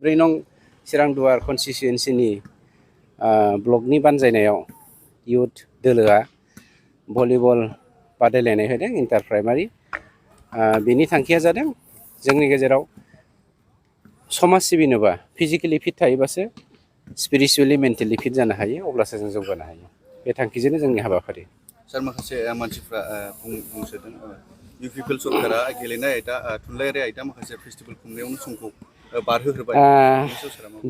4 नं चिरांदुवार कनस्टिटुएन्सिनि ब्लकनि बानजायनायाव इयुथ दोलोआ भलिबल बादायलायनाय होदों इन्टार प्राइमारि। बेनि थांखिया जादों जोंनि गेजेराव समाज सिबिनोबा फिजिकेलि फिट थायोबासो स्पिरिचुवेलि मेन्टेलि फिट जानो हायो, अब्लासो जों जौगानो हायो। बे थांखिजोंनो जोंनि हाबाफारि। सार, माखासे मानसिफ्रा बुंसोदों इउपिपिएल सरकारा गेलेनाय आयदा थुनलाइयारि आयदा माखासे फेस्टिभेल खुंनायावनो समखौ बारहोहोबाय।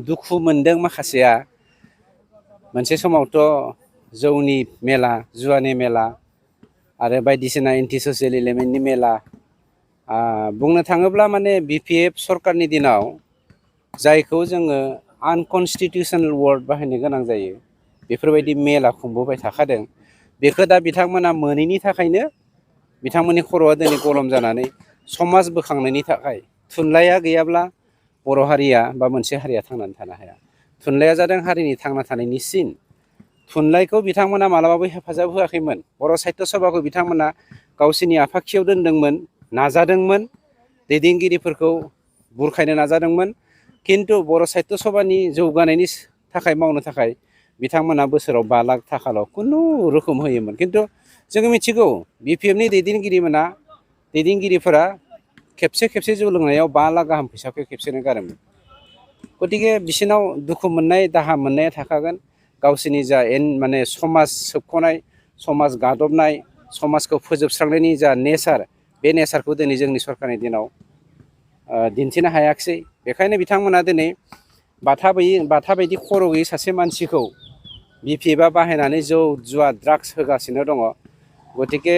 दुखु मोनदों माखासेया। मोनसे समावथ' जौनि मेला, जुवानि मेला आरो बायदिसिना एन्टि ससियेल एलिमेन्टनि मेला, बुंनो थाङोब्ला माने बिपिएफ सरकारनि दिनाव जायखौ जोङो आनकनस्टिटिउसनेल वार्ड बाहायनो गोनां जायो, बेफोरबायदि मेला खुंबोबाय थाखादों। बेखौ दा बिथांमोना मोनैनि थाखायनो बिथांमोननि खर'आ दिनै गरम जानानै समाज बोखांनायनि थाखाय थुनलाइया गैयाब्ला बर' हारिया बा मोनसे हारिया थांनानै थानो हाया। थुनलाइया जादों हारिनि थांना थानायनि सिन। थुनलाइखौ बिथांमोना मालाबाबो हेफाजाब होआखैमोन। बर' साहित्य सभाखौ बिथांमोना गावसोरनि आफादखियाव दोनदोंमोन, नाजादोंमोन, दैदेनगिरिफोरखौ बुरखायनो नाजादोंमोन। खिन्थु बर' साहित्य सभानि जौगानायनि थाखाय मावनो थाखाय बिथांमोना बोसोराव 5 लाख थाखाल' खुनु रोखोम होयोमोन। खिन्थु जोङो मिथिगौ बिपिएफनि दैदेनगिरिफोरा खेबसे जौ लोंनायाव 5 लाख गाहाम फैसाखौ खेबसेनो गारोमोन। गतिके बिसोरनाव दुखु मोननाय, दाहा मोननाया थाखागोन। गावसोरनि जा माने समाज सोबख'नाय, समाज गादबनाय, समाजखौ फोजोबस्रांनायनि जा नेचार, बे नेचारखौ दिनै जोंनि सरकारनि दिनाव दिन्थिनो हायाखिसै। बेखायनो बिथांमोना दिनै बाथा बायदि खर' गैयै सासे मानसिखौ बिपिएफआ बाहायनानै जौ जुवा ड्राग्स होगासिनो दङ। गतिके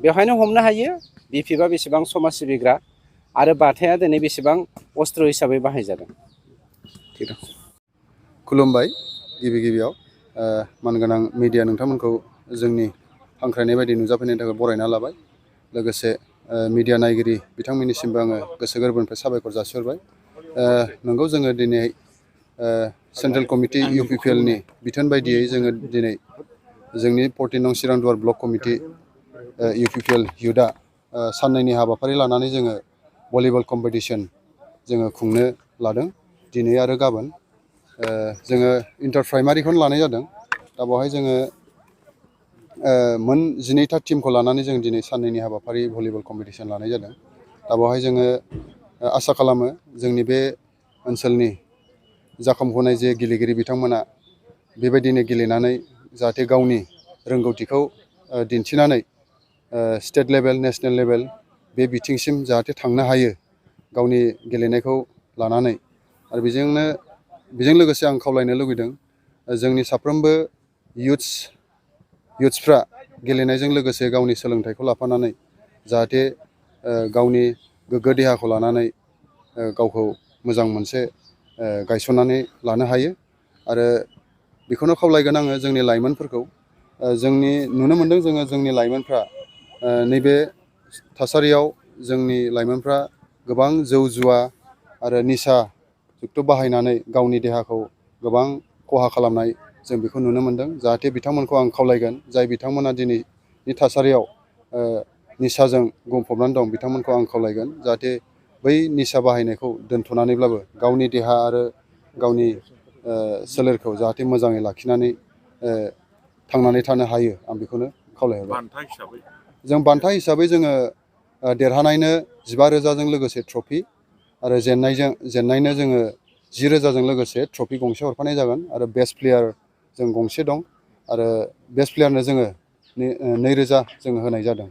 बेवहायनो हमनो हायो बिपिएफआ बेसेबां समाज सिबिग्रा आरो बाथाया दिनै बेसेबां अस्त्र हिसाबै बाहायजादों। खुलुमबाय। गिबियाव मानगोनां मिडिया नोंथांमोनखौ जोंनि हांख्रायनाय बायदि नुजाफैनायनि थाखाय बरायना लाबाय। लोगोसे मिडिया नायगिरि बिथांमोननिसिमबो आङो गोसो गोरबोनिफ्राय साबायखर जासिहरबाय। नंगौ, जोङो दिनै सेन्ट्रेल कमिटि इउपिपिएलनि बिथोन बायदियै जोङो दिनै जोंनि 14 नं चिरांदुवार ब्लक कमिटि इउपिपिएल इयुथआ साननैनि हाबाफारि लानानै जोङो भलिबल कम्पिटिसन जोङो खुंनो लादों, दिनै आरो गाबोन। जोङो इन्टार प्राइमारिखौनो लानाय जादों। दा बेवहाय जोङो मोन 12था टिमखौ लानानै जों दिनै साननैनि हाबाफारि भलिबल कम्पिटिसन लानाय जादों। दा बेवहाय जोङो आसा खालामो जोंनि बे ओनसोलनि जाखांफुनाय जे गेलेगिरि बिथांमोना बेबायदिनो गेलेनानै जाहाथे गावनि रोंगौथिखौ दिन्थिनानै स्टेट लेभेल, नेसनेल लेभेल बे बिथिंसिम जाहाथे थांनो हायो गावनि गेलेनायखौ लानानै। आरो बेजों लोगोसे आं खावलायनो लुबैदों जोंनि साफ्रोमबो इयुथ्सफ्रा गेलेनायजों लोगोसे गावनि सोलोंथाइखौ लाफानानै जाहाथे गावनि गोग्गो देहाखौ लानानै गावखौ मोजां मोनसे गायसननानै लानो हायो। आरो बेखौनो खावलायगोन आङो जोंनि लाइमोनफोरखौ। नुनो मोनदों जोङो जोंनि लाइमोनफ्रा नैबे थासारियाव जोंनि लाइमोनफ्रा गोबां जौ जुवा आरो निसा जुक्त' बाहायनानै गावनि देहाखौ गोबां खहा खालामनाय जों बेखौ नुनो मोनदों। जाहाथे बिथांमोनखौ आं खावलायगोन जाय बिथांमोना दिनैनि थासारियाव निसाजों गंफबनानै दं, बिथांमोनखौ आं खावलायगोन जाहाथे बै निसा बाहायनायखौ दोन्थ'नानैब्लाबो गावनि देहा आरो गावनि सोलेरखौ जाहाथे मोजाङै लाखिनानै थांनानै थानो हायो, आं बेखौनो खावलायहरबाय। जों बान्था हिसाबै जोङो देरहानायनो 15,000जों लोगोसे ट्रफि आरो जेन्नायनो जोङो 10,000जों लोगोसे ट्रफि गंसे हरफानाय जागोन। आरो बेस्ट प्लेयार जों गंसे दं आरो बेस्ट प्लेयारनो जोङो 2,000 जोङो होनाय जादों।